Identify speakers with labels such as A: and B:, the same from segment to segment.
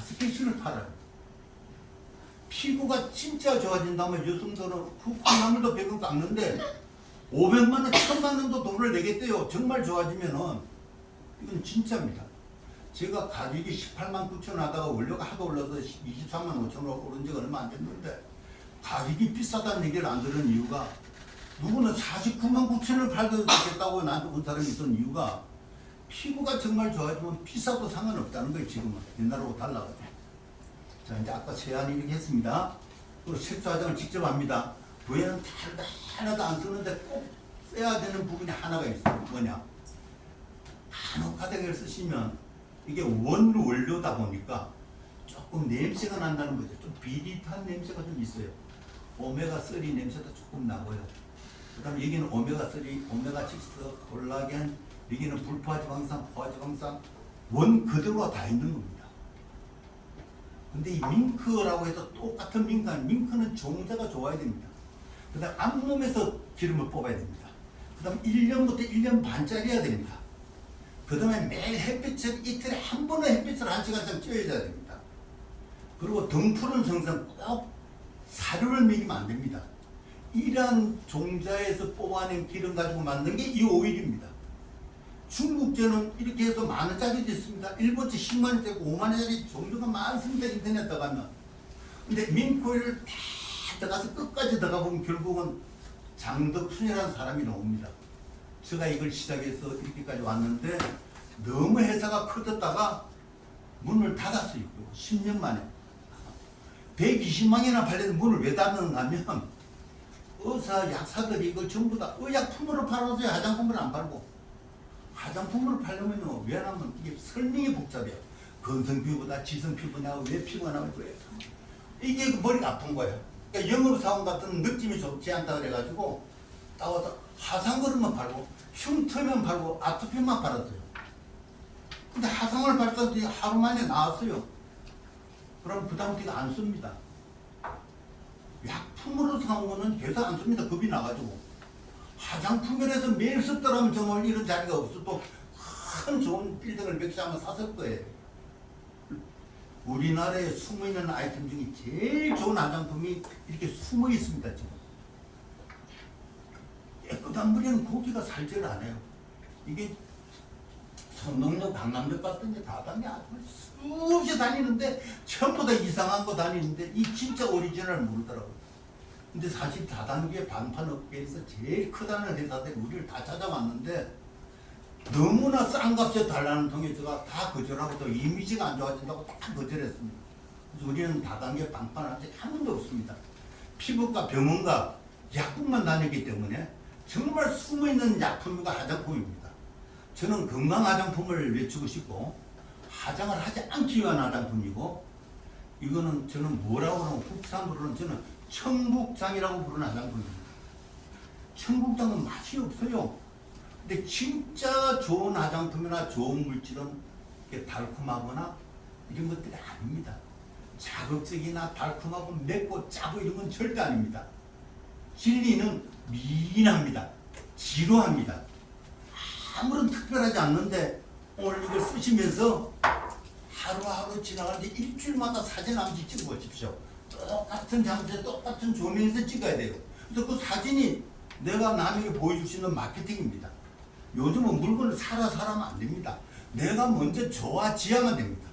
A: 마스크신을 팔아요. 피부가 진짜 좋아진다면 여성들은 그 콩나물도 100원 깎는데 500만 원, 1000만 원도 돈을 내겠대요. 정말 좋아지면은. 이건 진짜입니다. 제가 가격이 18만 9천 원 하다가 원료가 하도 올라서 23만 5천 원 오른 지가 얼마 안 됐는데 가격이 비싸다는 얘기를 안 들은 이유가 누구는 49만 9천 원을 팔도 좋겠다고 나한테 온 사람이 있던 이유가 피부가 정말 좋아지면 비싸도 상관없다는 거예요. 지금은 옛날하고 달라가지고. 자, 이제 아까 제안 이렇게 했습니다. 또 색소 화장을 직접 합니다. 부에는 하나도 안 쓰는데 꼭 써야 되는 부분이 하나가 있어요. 뭐냐? 한옥화장을 쓰시면 이게 원료다 보니까 조금 냄새가 난다는 거죠. 좀 비릿한 냄새가 좀 있어요. 오메가3 냄새도 조금 나고요. 그 다음에 여기는 오메가3, 오메가6, 콜라겐, 여기는 불포화지방산, 포화지방산 원 그대로가 다 있는 겁니다. 근데 이 밍크라고 해서 똑같은 밍크는 종자가 좋아야 됩니다. 그 다음 앞몸에서 기름을 뽑아야 됩니다. 그 다음 1년부터 1년 반짜리여야 됩니다. 그 다음에 매일 햇빛을 이틀에 한 번은 햇빛을 1시간씩 쬐어야 됩니다. 그리고 등푸른 성상 꼭 사료를 먹이면 안 됩니다. 이러한 종자에서 뽑아낸 기름 가지고 만든 게 이 오일입니다. 중국제는 이렇게 해서 만원짜리도 있습니다. 일본제 10만원짜리, 5만원짜리 종류가 많습니다. 인터넷 들어가면. 근데 밍크오일을 다 들어가서 끝까지 들어가 보면 결국은 장덕순이라는 사람이 나옵니다. 제가 이걸 시작해서 이렇게까지 왔는데 너무 회사가 커졌다가 문을 닫았어요. 10년 만에. 120만이나 팔려도 문을 왜 닫는가 하면 의사, 약사들이 이걸 전부 다 의약품으로 팔아서요. 화장품을 안 팔고. 화장품으로 팔려면요. 왜냐면 이게 설명이 복잡해요. 건성피부다, 지성피부냐, 왜 피부가 나올 거예요. 이게 머리가 아픈 거예요. 그러니까 영업사원 같은 느낌이 좋지 않다 그래가지고 따와서 화상그릇만 팔고 흉터면 팔고 아토피만 팔았어요. 근데 화상을 팔았더니 하루 만에 나왔어요. 그럼 부담티가 안 씁니다. 약품으로 사온 거는 계속 안 씁니다. 겁이 나가지고. 화장품이라서 매일 썼더라면 정말 이런 자리가 없어도 큰 좋은 빌딩을 몇 개 한번 샀을 거예요. 우리나라에 숨어있는 아이템 중에 제일 좋은 화장품이 이렇게 숨어 있습니다. 지금. 깨끗한 물에는 고기가 살질 않아요. 이게 선릉역, 강남역 같은 데 다단계 수없이 다니는데 전부 다 이상한 거 다니는데 이 진짜 오리지널 모르더라고요. 근데 사실 다단계 방판업계에서 제일 크다는 회사들이 우리를 다 찾아왔는데 너무나 싼 값에 달라는 통에 제가 다 거절하고 또 이미지가 안 좋아진다고 다 거절했습니다. 그래서 우리는 다단계 방판한 적이 한 번도 없습니다. 피부과 병원과 약국만 다니기 때문에 정말 숨어있는 약품과 화장품입니다. 저는 건강 화장품을 외치고 싶고 화장을 하지 않기 위한 화장품이고 이거는 저는 뭐라고 하면 국산으로는 저는 청국장이라고 부르는 화장품입니다. 청국장은 맛이 없어요. 근데 진짜 좋은 화장품이나 좋은 물질은 달콤하거나 이런 것들이 아닙니다. 자극적이나 달콤하고 맵고 짜고 이런 건 절대 아닙니다. 진리는 미인합니다. 지루합니다. 아무런 특별하지 않는데 오늘 이걸 쓰시면서 하루하루 지나가는데 일주일마다 사진 한 번씩 찍어 보십시오. 똑같은 장소에 똑같은 조명에서 찍어야 돼요. 그래서 그 사진이 내가 남에게 보여줄 수 있는 마케팅입니다. 요즘은 물건을 사라면 안 됩니다. 내가 먼저 좋아지야만 됩니다.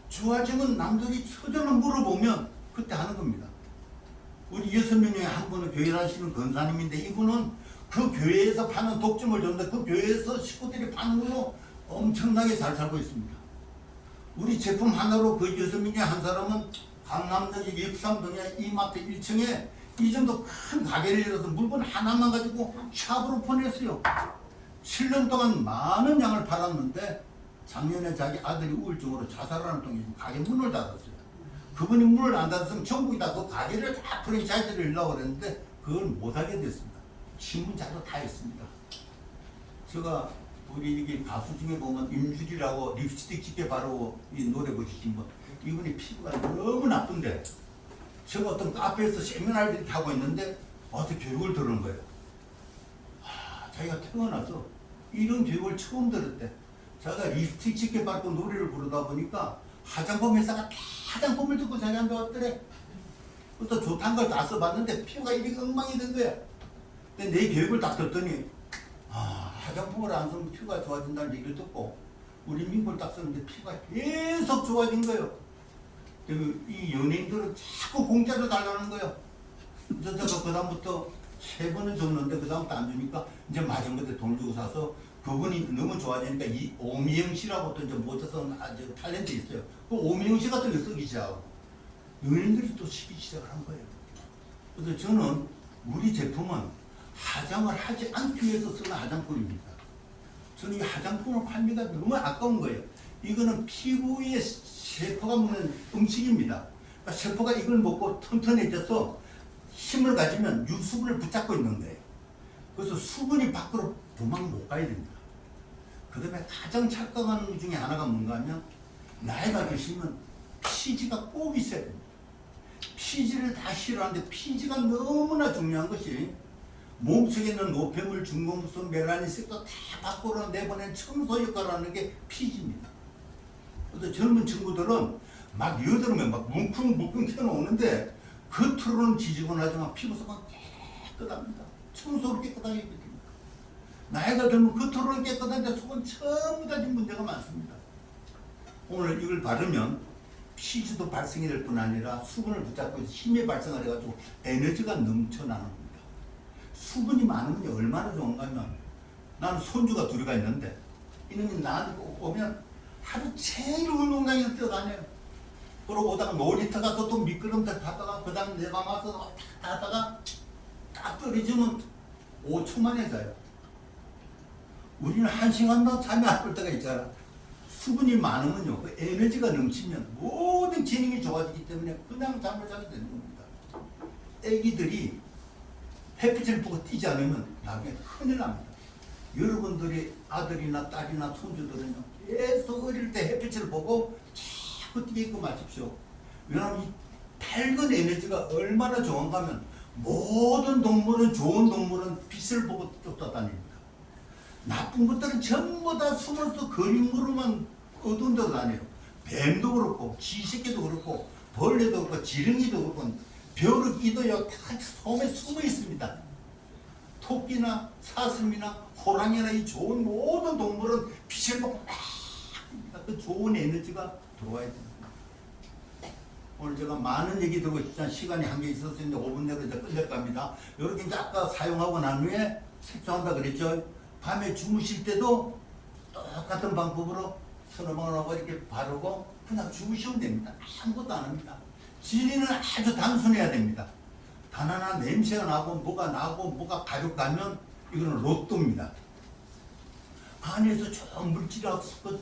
A: 좋아지면 남들이 서전을 물어보면 그때 하는 겁니다. 우리 6명 중에 한 분은 교회를 하시는 권사님인데 이분은 그 교회에서 파는 독점을 줬는데 그 교회에서 식구들이 파는 걸로 엄청나게 잘 살고 있습니다. 우리 제품 하나로 그 6명 중에 한 사람은 강남역 역삼동의 이마트 1층에 이 정도 큰 가게를 열어서 물건 하나만 가지고 샵으로 보냈어요. 7년 동안 많은 양을 팔았는데 작년에 자기 아들이 우울증으로 자살하는 통에 가게 문을 닫았어요. 그분이 문을 안 닫았으면 전국이 다 그 가게를 다 프랜차이즈를 열려고 그랬는데 그걸 못하게 됐습니다. 신문 자료 다 있습니다. 제가 우리 이게 가수 중에 보면 임주리라고 립스틱 짙게 바르고 이 노래 보시신 분 이분이 피부가 너무 나쁜데 제가 어떤 카페에서 세미나를 이렇게 하고 있는데 와서 교육을 들은 거예요. 자기가 태어나서 이런 교육을 처음 들었대. 자기가 립스틱 짙게 바르고 노래를 부르다 보니까 화장품 회사가 다 화장품을 듣고 자기한테 왔더래. 그래서 좋다는 걸 다 써봤는데 피부가 이렇게 엉망이 된 거야. 근데 내 교육을 딱 듣더니 화장품을 안 쓰면 피부가 좋아진다는 얘기를 듣고 우리 민구를 딱 썼는데 피부가 계속 좋아진 거예요. 이 연예인들은 자꾸 공짜로 달라는 거예요. 그래서 제가 그다음부터 3번을 줬는데 그다음부터 안 주니까 이제 마지막에 돈 주고 사서 그분이 너무 좋아지니까 이 오미영 씨라고 또 이제 못해서 아주 탤런트 있어요. 그 오미영 씨 같은 거 쓰기 시작하고 연예인들이 또 쓰기 시작을 한 거예요. 그래서 저는 우리 제품은 화장을 하지 않기 위해서 쓰는 화장품입니다. 저는 이 화장품을 팔기가 너무 아까운 거예요. 이거는 피부에 세포가 먹는 음식입니다. 그러니까 세포가 이걸 먹고 튼튼해져서 힘을 가지면 유수분을 붙잡고 있는 거예요. 그래서 수분이 밖으로 도망 못 가야 됩니다. 그 다음에 가장 착각하는 것 중에 하나가 뭔가 하면 나이가 드시면 피지가 꼭 있어야 됩니다. 피지를 다 싫어하는데 피지가 너무나 중요한 것이 몸속에 있는 노폐물, 중금속, 멜라닌색도 다 밖으로 내보낸 청소 역할을 하는 게 피지입니다. 그래서 젊은 친구들은 막 여드름에 막 뭉킁뭉킁 튀어나오는데 겉으로는 지저분하지만 피부속은 깨끗합니다. 청소를 깨끗하게 해줍니다. 나이가 들면 겉으로는 깨끗한데 속은 전부 다 문제가 많습니다. 오늘 이걸 바르면 피지도 발생이 될 뿐 아니라 수분을 붙잡고 힘이 발생을 해가지고 에너지가 넘쳐나는 겁니다. 수분이 많으면 얼마나 좋은가 하면 나는 손주가 2이가 있는데 이놈이 나한테 오면 하루 종일 운동장에서 뛰어다녀요. 그러고 오다가 놀이터 가서 또 미끄럼틀 타다가 그 다음 내방 와서 딱 타다가 딱 떨어지면 5초 만에 자요. 우리는 1시간도 잠이 안 올 때가 있잖아. 수분이 많으면요, 그 에너지가 넘치면 모든 기능이 좋아지기 때문에 그냥 잠을 자게 되는 겁니다. 애기들이 햇빛을 보고 뛰지 않으면 나중에 큰일 납니다. 여러분들이 아들이나 딸이나 손주들은요, 계속 어릴 때 햇빛을 보고 자꾸 뛰게끔 하십시오. 왜냐하면 이 밝은 에너지가 얼마나 좋은가 하면 모든 동물은, 좋은 동물은 빛을 보고 쫓아다닙니다. 나쁜 것들은 전부 다 숨어서 그림으로만 어두운 데로 다녀요. 뱀도 그렇고 쥐새끼도 그렇고 벌레도 그렇고 지렁이도 그렇고 벼룩이도요 다 섬에 숨어 있습니다. 토끼나 사슴이나 호랑이나 이 좋은 모든 동물은 빛을 보고 막 그 좋은 에너지가 들어와야 됩니다. 오늘 제가 많은 얘기 들고 싶지만 시간이 한계 있어서 이제 5분 내로 이제 끝낼 겁니다. 이렇게 이제 아까 사용하고 난 후에 색조한다 그랬죠. 밤에 주무실 때도 똑같은 방법으로 서너 번 하고 이렇게 바르고 그냥 주무시면 됩니다. 아무것도 안 합니다. 진리는 아주 단순해야 됩니다. 단 하나 냄새가 나고 뭐가 가족 가면 이거는 로또입니다. 안에서 좀 물질이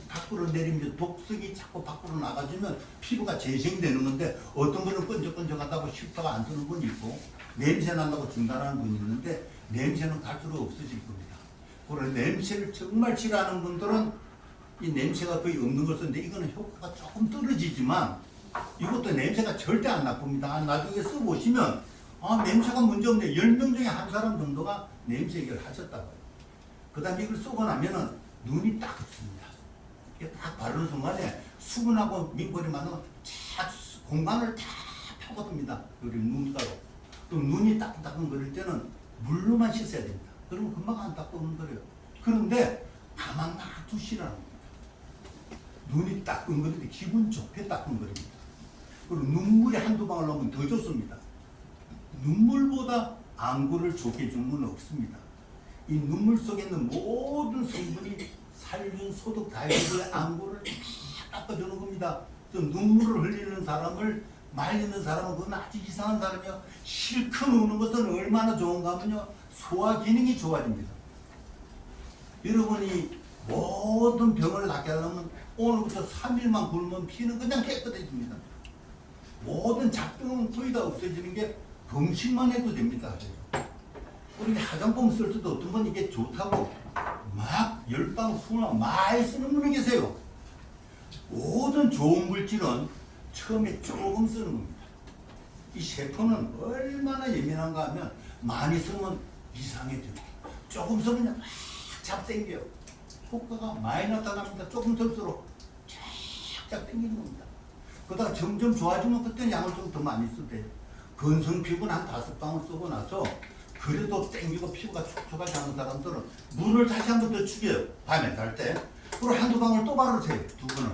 A: 밖으로 내리면 독성이 자꾸 밖으로 나가주면 피부가 재생되는 건데 어떤 분은 끈적끈적하다고 싫다고 안 쓰는 분이 있고 냄새 난다고 중단하는 분이 있는데 냄새는 갈수록 없어질 겁니다. 그리고 냄새를 정말 싫어하는 분들은 이 냄새가 거의 없는 걸 쓰는데 이거는 효과가 조금 떨어지지만 이것도 냄새가 절대 안 나쁩니다. 나중에 써보시면 냄새가 문제 없네. 10명 중에 한 사람 정도가 냄새 얘기를 하셨다고요. 그 다음에 이걸 쓰고 나면은 눈이 딱 없습니다. 이게 딱 바르는 순간에 수분하고 민골이 만나면 쫙 공간을 다 파고듭니다. 우리 눈가로. 또 눈이 따끔따끔거릴 때는 물로만 씻어야 됩니다. 그러면 금방 안 따끔거려요. 그런데 가만 놔두시라는 겁니다. 눈이 따끔거리는데 기분 좋게 따끔거립니다. 그리고 눈물이 한두 방울 나오면 더 좋습니다. 눈물보다 안구를 좋게 해주는 건 없습니다. 이 눈물 속에 있는 모든 성분이 살균, 소독 다 해서 안구를 다 닦아주는 겁니다. 그래서 눈물을 흘리는 사람을 말리는 사람은 그건 아주 이상한 사람이요. 실컷 우는 것은 얼마나 좋은가 하면요. 소화 기능이 좋아집니다. 여러분이 모든 병을 낫게 하려면 오늘부터 3일만 굶으면 피는 그냥 깨끗해집니다. 모든 잡병은 거의 다 없어지는 게 음식만 해도 됩니다. 우리 화장품 쓸 때도 어떤 분 이게 좋다고 막 10방, 20방 많이 쓰는 분이 계세요. 모든 좋은 물질은 처음에 조금 쓰는 겁니다. 이 세포는 얼마나 예민한가 하면 많이 쓰면 이상해져요. 조금 쓰면 막 잡생겨요. 효과가 많이 나타납니다. 조금 쓸수록 쫙쫙 당기는 겁니다. 그러다가 점점 좋아지면 그때는 양을 좀 더 많이 써도 돼요. 건성 피부는 한 5방울 쓰고 나서 그래도 땡기고 피부가 촉촉하지 않은 사람들은 물을 다시 한 번 더 죽여요. 밤에 잘 때. 그리고 한두 방울 또 바르세요. 두 번은.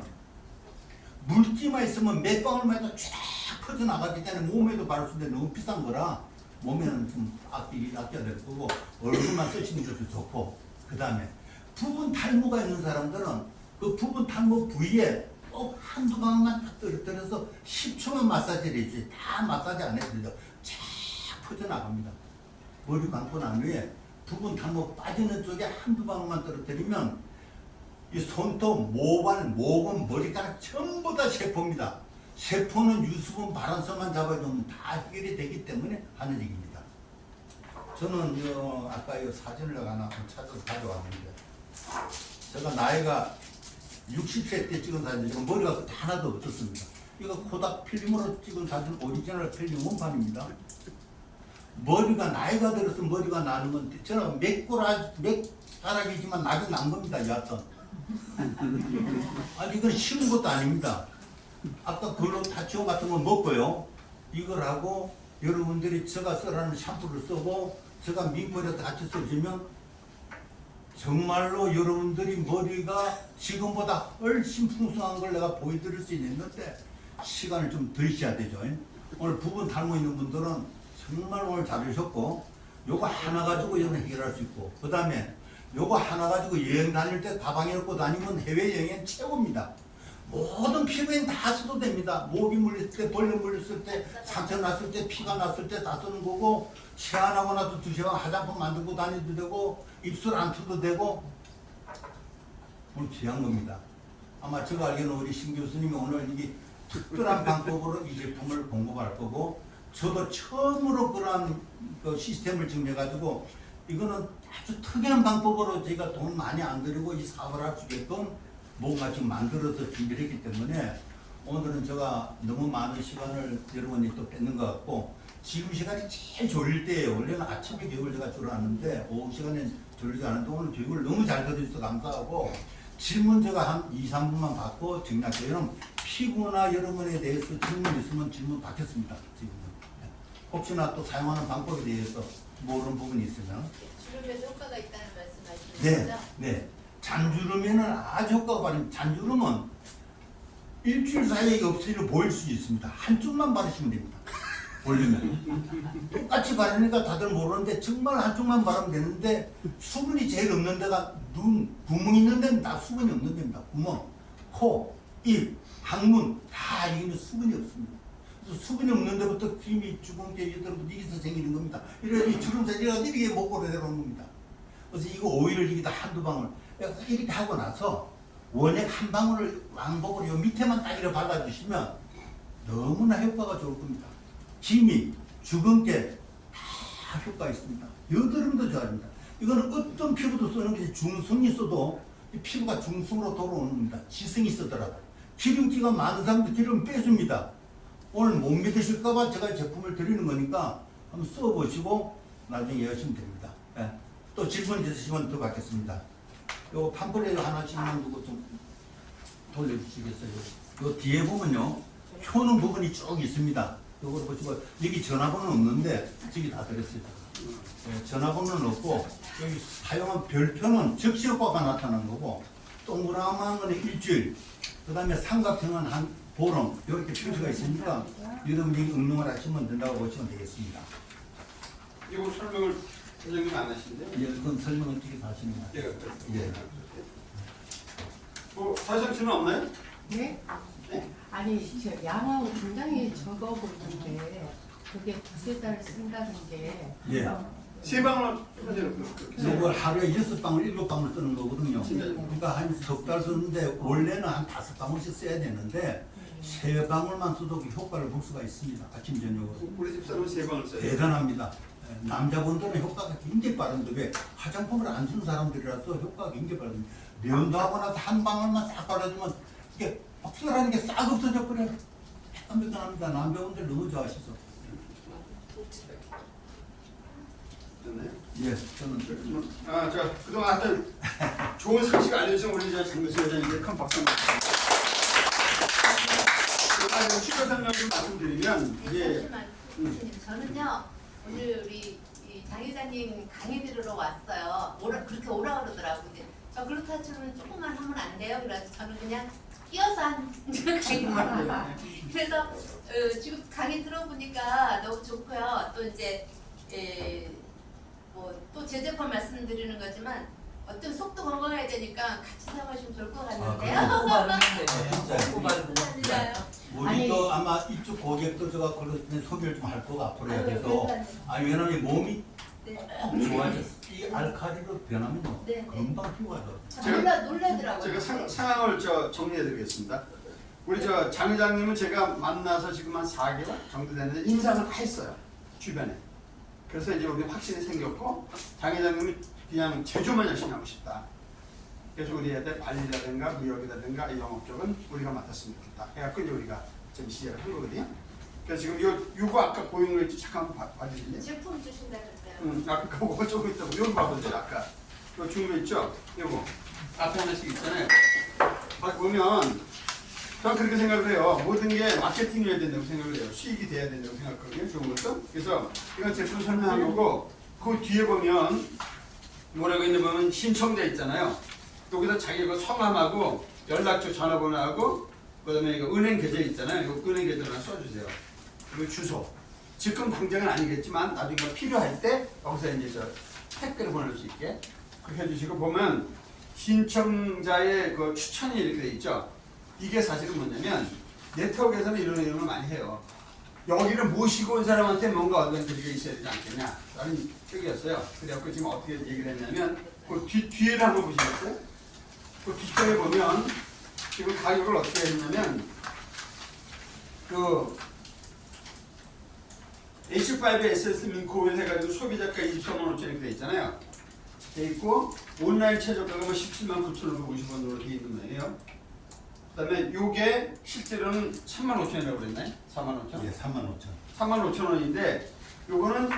A: 물기만 있으면 몇 방울만 쫙 퍼져나가기 때문에 몸에도 바를 수 있는데 너무 비싼 거라 몸에는 좀 아껴야 될 거고 얼굴만 쓰시는 것도 좋고 그 다음에 부분 탈모가 있는 사람들은 그 부분 탈모 부위에 꼭 한두 방울만 딱 떨어뜨려서 10초만 마사지를 해주지 다 마사지 안 해도 쫙 퍼져나갑니다. 머리 감고 난 후에 부분 탈모 빠지는 쪽에 한두 방울만 떨어뜨리면 이 손톱, 모발, 모근, 머리카락 전부 다 세포입니다. 세포는 유수분 발환성만 잡아주면 다 해결이 되기 때문에 하는 얘기입니다. 저는 아까 이 사진을 하나 찾아서 가져왔는데 제가 나이가 60세 때 찍은 사진, 지금 머리가 그때 하나도 없었습니다. 이거 코닥 필름으로 찍은 사진 오리지널 필름 원판입니다. 머리가 나이가 들어서 머리가 나는 건 저는 맥가락이지만 나이 난 겁니다. 여하튼 아니 이건 쉬운 것도 아닙니다. 아까 글루타치온 같은 거 먹고요. 이걸 하고 여러분들이 제가 쓰라는 샴푸를 쓰고 제가 민물에서 같이 써주면 정말로 여러분들이 머리가 지금보다 훨씬 풍성한 걸 내가 보여드릴 수 있는데 시간을 좀 드셔야 되죠. 오늘 부분 탈모 있는 분들은 정말 오늘 잘하셨고 요거 하나 가지고 이거는 해결할 수 있고 그 다음에 요거 하나 가지고 여행 다닐 때 가방에 넣고 다니면 해외여행엔 최고입니다. 모든 피부엔 다 써도 됩니다. 모기 물렸을 때, 벌레 물렸을 때, 상처 났을 때, 피가 났을 때 다 쓰는 거고 세안하고 나서 2시간 화장품 만들고 다니도 되고 입술 안 터도 되고 오늘 귀한 겁니다. 아마 제가 알기로는 우리 신 교수님이 오늘 이게 특별한 방법으로 이 제품을 공급할 거고 저도 처음으로 그러한 그 시스템을 지금 해가지고 이거는 아주 특이한 방법으로 저희가 돈 많이 안 들이고 이 사업을 할 수 있게끔 뭔가 지금 만들어서 준비를 했기 때문에 오늘은 제가 너무 많은 시간을 여러분이 또 뺏는 것 같고 지금 시간이 제일 졸릴 때예요. 원래는 아침에 교육을 제가 주로 하는데 오후 시간에 졸리지 않은데 오늘 교육을 너무 잘 들어주셔서 감사하고 질문 제가 한 2, 3분만 받고 정리할게요. 여러분 피부나 여러분에 대해서 질문 있으면 질문 받겠습니다. 지금 혹시나 또 사용하는 방법에 대해서 모르는 부분이 있으면
B: 주름에도 효과가 있다는 말씀하시는
A: 네,
B: 거죠?
A: 네. 잔주름에는 아주 효과가 바른 잔주름은 일주일 사이에 없으니 보일 수 있습니다. 한쪽만 바르시면 됩니다. 원래는 똑같이 바르니까 다들 모르는데 정말 한쪽만 바르면 되는데 수분이 제일 없는 데가 눈, 구멍 있는 데는 다 수분이 없는 데입니다. 구멍, 코, 입, 항문 다 여기는 수분이 없습니다. 수분이 없는 데부터 김이 주근깨 여드름부터 여기서 생기는 겁니다. 이렇게 주름살 이렇게 목으로 내려오는 겁니다. 그래서 이거 오일을 여기다 한두 방울 이렇게 하고 나서 원액 한 방울을 왕복으로 요 밑에만 딱 이렇게 발라주시면 너무나 효과가 좋을 겁니다. 기미, 주근깨 다 효과 있습니다. 여드름도 좋아집니다. 이거는 어떤 피부도 쓰는 것이 중성이 있어도 이 피부가 중성으로 돌아오는 겁니다. 지성이 있었더라도 기름기가 많은 사람도 기름 빼줍니다. 오늘 못 믿으실까봐 제가 제품을 드리는 거니까 한번 써보시고 나중에 하시면 됩니다. 예. 또 질문 있으시면 더 받겠습니다. 요 팜플렛 하나씩만 두고 좀 돌려주시겠어요? 요 뒤에 보면요, 표는 부분이 쭉 있습니다. 요걸 보시고 여기 전화번호는 없는데 저기 다 들었어요. 예, 전화번호는 없고 여기 사용한 별표는 적시 효과가 나타나는 거고 동그라만 거는 일주일, 그 다음에 삼각형은 한 보름 이렇게 표시가 있으니까 여러분이 응용을 하시면 된다고 보시면 되겠습니다.
C: 이거 설명을 회장님 안 하신대요?
A: 예, 그건 설명을 어떻게 하시는 거예요? 예.
C: 뭐 사실 질문 없나요?
D: 네? 아니 저 양하고 굉장히 적어 보이는데 그게 두세 달 쓴다는 게
A: 예.
C: 세 방울 하세요.
A: 이걸 하루에 6방울, 7방울 쓰는 거거든요.
C: 진짜.
A: 그러니까 한 석 달 쓰는데 원래는 한 5방울씩 써야 되는데 3방울만 써도 그 효과를 볼 수가 있습니다. 아침 저녁으로.
C: 우리 집사람은 세 방울 써요.
A: 대단합니다. 예, 남자분들은 효과가 굉장히 빠른데 왜 화장품을 안 쓰는 사람들이라서 효과가 굉장히 빠릅니다. 면도 하고 나서 한 방울만 싹 발라주면 이게 확실하는 게 싹 없어져 버려요. 매끈매끈합니다. 남자분들 너무 좋아하셔서.
C: 됐나요?
A: 예, 저는
C: 아, 자 그동안 하여튼 좋은 소식 알려주신 우리 장 교수 회장님께 큰 박수 한번 드립니다. 추가 설명 좀 말씀드리면 이제
B: 잠시만, 교수님. 저는요 오늘 우리 장 회장님 강의 들으러 왔어요. 그렇게 오라 그러더라고요. 근데 저 그렇다 치면 조금만 하면 안 돼요. 그래서 저는 그냥 끼어서 한 강의. 그래서 지금 강의 들어보니까 너무 좋고요. 또 이제 뭐 또 제재판 말씀드리는 거지만 어떤 속도 건강해야 되니까 같이 사용하시면 좋을 것 같는데요.
A: 진짜. 우리
D: 아니.
A: 또 아마 이쪽 고객도 제가 그렇게 소개를 좀 할 거고 앞으로 해야 돼서 왜냐면 몸이
B: 네.
A: 좋아져. 이 알칼리로 변하면
B: 네.
A: 금방 좋아져.
B: 놀라더라고요.
C: 제가 상황을 정리해드리겠습니다. 우리 장 회장님은 제가 만나서 지금 한 4개월 정도 됐는데 인상을 다 했어요. 주변에. 그래서 이제 우리 확신이 생겼고 장 회장님이 그냥 제조만 열심히 하고 싶다. 그래서 우리 애들 관리라든가 무역이라든가 영업 쪽은 우리가 맡았으면 좋겠다. 해갖고 이제 우리가 지금 시작을 한 거거든요. 그래서 지금 요거 아까 보이는 거 있지? 잠깐 봐주실래요?
B: 제품 주신다 그랬어요.
C: 아까 그거 조금 있다고 요거 봐보세요. 아까 요 중요 있죠? 요거 앞에 하나씩 있잖아요. 보면 저는 그렇게 생각을 해요. 모든 게 마케팅이어야 된다고 생각을 해요. 수익이 돼야 된다고 생각하거든요. 좋은 것도. 그래서 이건 제품 설명한 거고 그 뒤에 보면 뭐라고 있는 보면 신청자 있잖아요. 여기다 자기 그 성함하고 연락처 전화번호하고 그다음에 이거 은행 계좌 있잖아요. 이거 은행 계좌 하나 써주세요. 그리고 주소. 지금 당장은 아니겠지만 나중에 필요할 때 여기서 이제 택배를 보낼 수 있게 그렇게 해주시고 보면 신청자의 그 추천이 이렇게 돼 있죠. 이게 사실은 뭐냐면 네트워크에서는 이런 걸 많이 해요. 여기를 모시고 온 사람한테 뭔가 어드밴티지가 있어야 되지 않겠냐 라는 뜻이었어요. 그래갖고 지금 어떻게 얘기를 했냐면 그 뒤에를 한번 보시겠어요? 그 뒷장에 보면 지금 가격을 어떻게 했냐면 그 H5SS 민코일 해가지고 소비자가 23만 5천 이렇게 돼 있잖아요. 돼 있고 온라인 최저가가 17만 9,550원으로 돼 있는 거예요. 그다음에 요게 실제로는 3만 5천이라고 그랬나요? 4만 5천?
A: 예, 3만 5천.
C: 3만 5천 원인데 요거는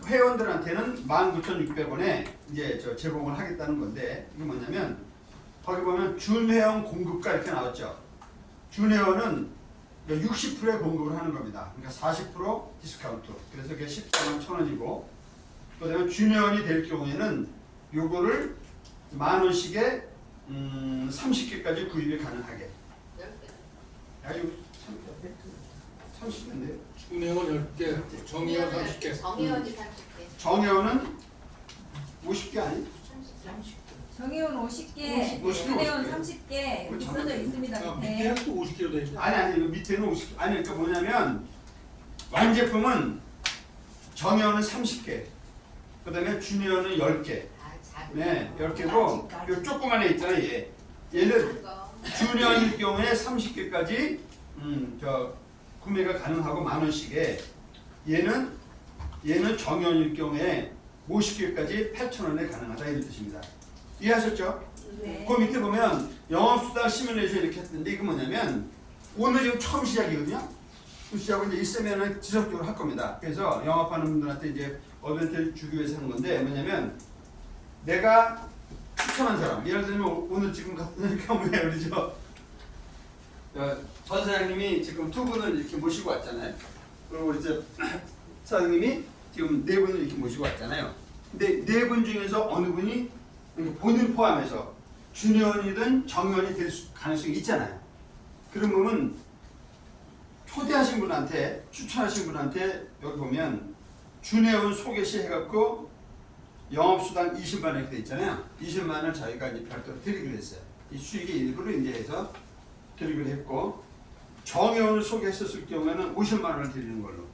C: 회원들한테는 19,600원에 이제 제공을 하겠다는 건데 이게 뭐냐면 거기 보면 준회원 공급가 이렇게 나왔죠. 준회원은 60%의 공급을 하는 겁니다. 그러니까 40% 디스카운트. 그래서 그게 14만 1,000원이고 그다음에 준회원이 될 경우에는 요거를 10,000원씩에 30개까지 구입이 가능하게. 야, 이거 30개인데요?
E: 준회원 10개, 정의원 30개.
B: 정의원이 30개.
C: 정회원은 50개 아니?
B: 30개.
F: 정의원 50개, 준회원 30개 이렇게 써져 있습니다.
E: 아,
F: 밑에.
E: 밑에 또 50개로 돼 있네.
C: 아니 이거 밑에는 50개. 아니 그러니까 뭐냐면 완제품은 정회원은 30개. 그다음에 준회원은 10개. 네, 10개고 요 조그만 애 있잖아요. 얘는 준회원일 경우에 30개까지 구매가 가능하고 10,000원씩에 얘는 정회원일 경우에 50개까지 8,000원에 가능하다 이런 뜻입니다. 이해하셨죠?
F: 네.
C: 그 밑에 보면 영업수당 시뮬레이션 이렇게 했는데 이거 뭐냐면 오늘 지금 처음 시작이거든요. 그 시작은 이제 있으면은 지속적으로 할 겁니다. 그래서 영업하는 분들한테 이제 어드밴티지를 주기 위해서 하는 건데 뭐냐면 내가 추천한 사람, 예를 들면 오늘 지금 같은 경우에 우리 전 사장님이 지금 두 분을 이렇게 모시고 왔잖아요. 그리고 우리 사장님이 지금 네 분을 이렇게 모시고 왔잖아요. 근데 네 분 중에서 어느 분이 본인 포함해서 준회원이든 정회원이 될 가능성이 있잖아요. 그런 분은 초대하신 분한테 추천하신 분한테 여기 보면 준회원 소개 시 해갖고 영업수당 20만 원 이렇게 돼 있잖아요. 20만 원을 저희가 이제 별도로 드리기로 했어요. 이 수익의 일부를 이제 해서 드리기로 했고 정회원을 소개했었을 경우에는 50만 원을 드리는 걸로.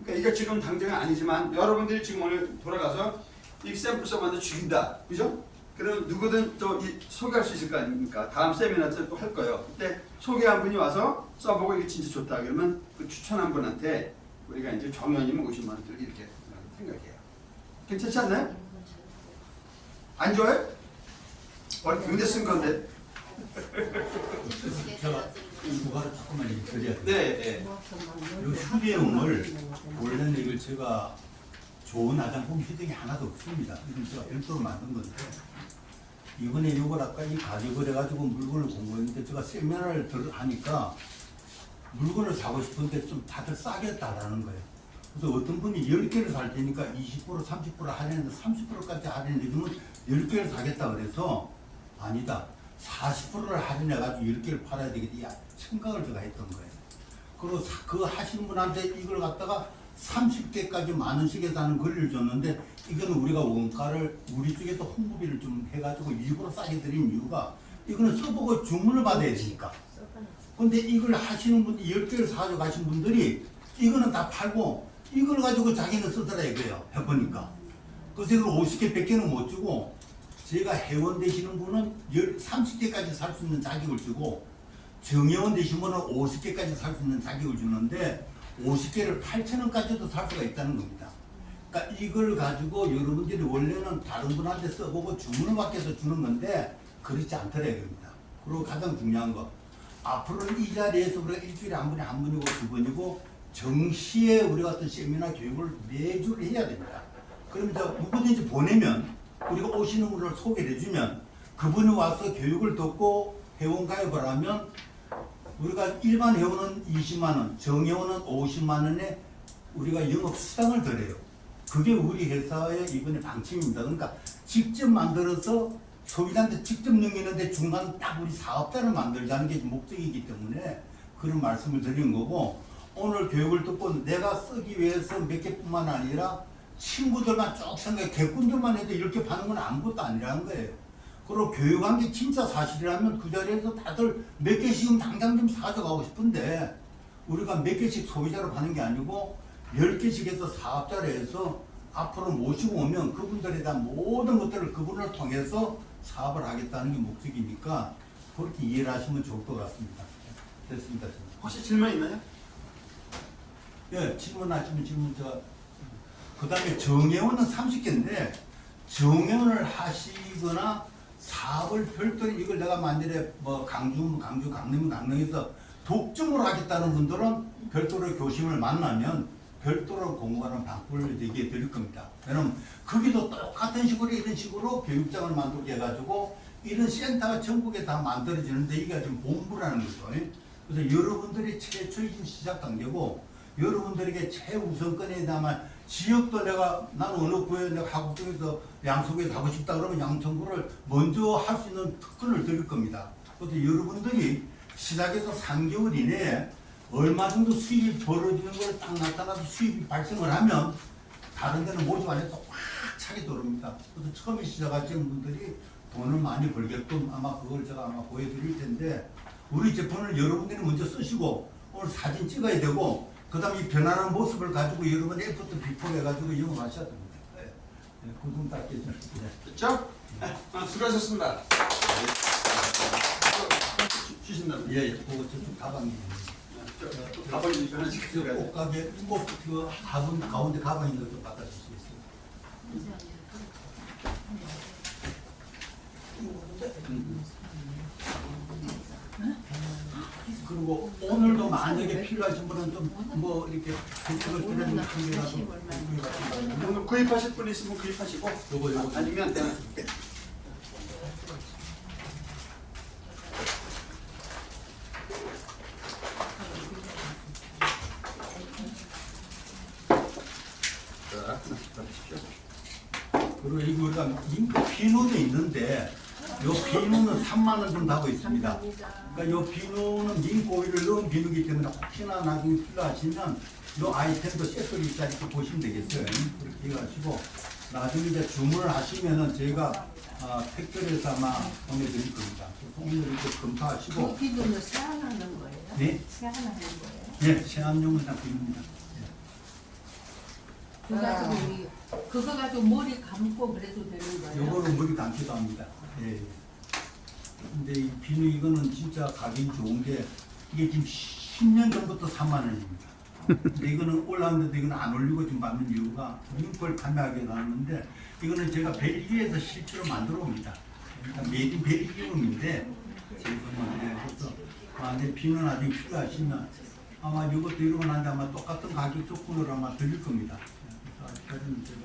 C: 그러니까 이거 지금 당장은 아니지만 여러분들이 지금 오늘 돌아가서 이 샘플서한테 죽인다, 그죠? 그럼 누구든 또 소개할 수 있을 거 아닙니까? 다음 세미나 때 또 할 거예요. 근데 소개한 분이 와서 써보고 이게 진짜 좋다 그러면 그 추천한 분한테 우리가 이제 정회원이면 50만 원 드리기 이렇게 생각해요. 괜찮지 않나요? 안 좋아요? 근데 쓴 건데.
A: 제가 추가로 조금만 얘기 드려야 돼요.
C: 네.
A: 이 휴대용을 원래는 이걸 제가 좋은 화장품 휴대용이 하나도 없습니다. 이건 제가 별도로 만든 건데 이번에 이걸 아까 이 가격을 해가지고 물건을 공부했는데 제가 세미나를 하니까 물건을 사고 싶은데 좀 다들 싸게 달라는 거예요. 그래서 어떤 분이 10개를 살 테니까 20% 30% 할인해서 30%까지 할인해주면 10개를 사겠다 그래서 아니다. 40%를 할인해가지고 10개를 팔아야 되겠다. 생각을 제가 했던 거예요. 그리고 그 하시는 분한테 이걸 갖다가 30개까지 만 원씩에서 하는 거리를 줬는데 이거는 우리가 원가를 우리 쪽에서 홍보비를 좀 해가지고 일부러 싸게 드린 이유가 이거는 써보고 주문을 받아야 되니까. 근데 이걸 하시는 분들 10개를 사가지고 가신 분들이 이거는 다 팔고 이걸 가지고 자기는 쓰더라 이거예요. 해보니까. 그래서 이걸 50개 100개는 못 주고 제가 회원 되시는 분은 30개까지 살 수 있는 자격을 주고 정회원 되신 분은 50개까지 살 수 있는 자격을 주는데 50개를 8,000원까지도 살 수가 있다는 겁니다. 그러니까 이걸 가지고 여러분들이 원래는 다른 분한테 써보고 주문을 받게서 주는 건데 그렇지 않더라 이겁니다. 그리고 가장 중요한 거 앞으로는 이 자리에서 우리가 일주일에 한 번이고 두 번이고 정시에 우리가 어떤 세미나 교육을 매주 해야 됩니다. 그럼 이제 누구든지 보내면 우리가 오시는 분을 소개를 해주면 그분이 와서 교육을 듣고 회원 가입을 하면 우리가 일반 회원은 20만 원, 정회원은 50만 원에 우리가 영업 수당을 드려요. 그게 우리 회사의 이번에 방침입니다. 그러니까 직접 만들어서 소비자한테 직접 넘기는데 중간 딱 우리 사업자를 만들자는 게 목적이기 때문에 그런 말씀을 드리는 거고 오늘 교육을 듣고 내가 쓰기 위해서 몇 개뿐만 아니라 친구들만 쭉 생각해 개꾼들만 해도 이렇게 파는 건 아무것도 아니라는 거예요. 그리고 교육한 게 진짜 사실이라면 그 자리에서 다들 몇 개씩은 당장 좀 사가지고 가고 싶은데 우리가 몇 개씩 소비자로 파는 게 아니고 10개씩 해서 사업자로 해서 앞으로 모시고 오면 그분들에 대한 모든 것들을 그분을 통해서 사업을 하겠다는 게 목적이니까 그렇게 이해를 하시면 좋을 것 같습니다. 됐습니다.
C: 혹시 질문 있나요?
A: 예, 질문하시면 질문 그 다음에 정회원은 30개인데 정회원을 하시거나 사업을 별도로 이걸 내가 만일에 뭐 강릉에서 독점으로 하겠다는 분들은 별도로 교심을 만나면 별도로 공부하는 방법을 얘기해 드릴 겁니다. 왜냐면 거기도 똑같은 식으로 이런 식으로 교육장을 만들게 해가지고 이런 센터가 전국에 다 만들어지는데 이게 지금 본부라는 거죠. 그래서 여러분들이 최초의 시작 단계고 여러분들에게 최우선권에 대한 지역도 나는 어느 구에 내가 하국 중에서 양속에서 하고 싶다 그러면 양천구를 먼저 할 수 있는 특권을 드릴 겁니다. 그래서 여러분들이 시작해서 3개월 이내에 얼마 정도 수입이 벌어지는 걸 딱 나타나서 수입이 발생을 하면 다른 데는 모집 안 해도 확 차게 들어옵니다. 그래서 처음에 시작하시는 분들이 돈을 많이 벌게끔 아마 그걸 제가 아마 보여드릴 텐데 우리 제품을 여러분들이 먼저 쓰시고 오늘 사진 찍어야 되고 그 다음에 이 변하는 모습을 가지고 여러분 애프터 비포 해가지고 영업하셔야 됩니다. 네. 네, 그분 딱 계시죠. 네.
C: 됐죠? 수고하셨습니다. 주신다면.
A: 예, 예. 그거 저쪽 가방이.
C: 가방이 하나씩
A: 그 옷가게 꼭그 화분 가운데 가방 있는 것좀 갖다 주시겠어요? 그리고 오늘도 만약에 필요하신 분은 좀 뭐 이렇게 대책을 드리는 관계라도
C: 오늘 구입하실 분 있으면 구입하시고
A: 요거
C: 아니면
A: 그리고 여기 우리가 잉크 비누도 있는데 요 비누는 3만 원 정도 하고 있습니다. 그러니까 요 비누는 밍크 오일을 넣은 비누이기 때문에 혹시나 나중에 필요하시면 요 아이템도 세트로 있다 이렇게 보시면 되겠어요. 그렇게 해가지고 나중에 이제 주문을 하시면은 저희가 택배에서 아마 보내드릴 겁니다. 그래서 오늘 이렇게 검토하시고.
D: 그 비누는 세안하는 거예요?
A: 네?
D: 세안하는 거예요?
A: 네, 세안용은 다 비누입니다.
D: 그거 가지고 그거 가지고 머리 감고 그래도 되는 거예요?
A: 요거는 머리 감기도 합니다. 예. 근데 이 비누 이거는 진짜 가격이 좋은 게 이게 지금 10년 전부터 3만 원입니다. 근데 이거는 올랐는데 이거는 안 올리고 지금 받는 이유가 링크를 판매하게 나왔는데 이거는 제가 벨기에에서 실제로 만들어 옵니다. 그러니까 메이드 벨기움인데 그래서 만약에 비누 나중에 필요하시면 아마 이것도 이러고 난데 아마 똑같은 가격 조건으로 아마 드릴 겁니다. 그래서 아직까지는 제가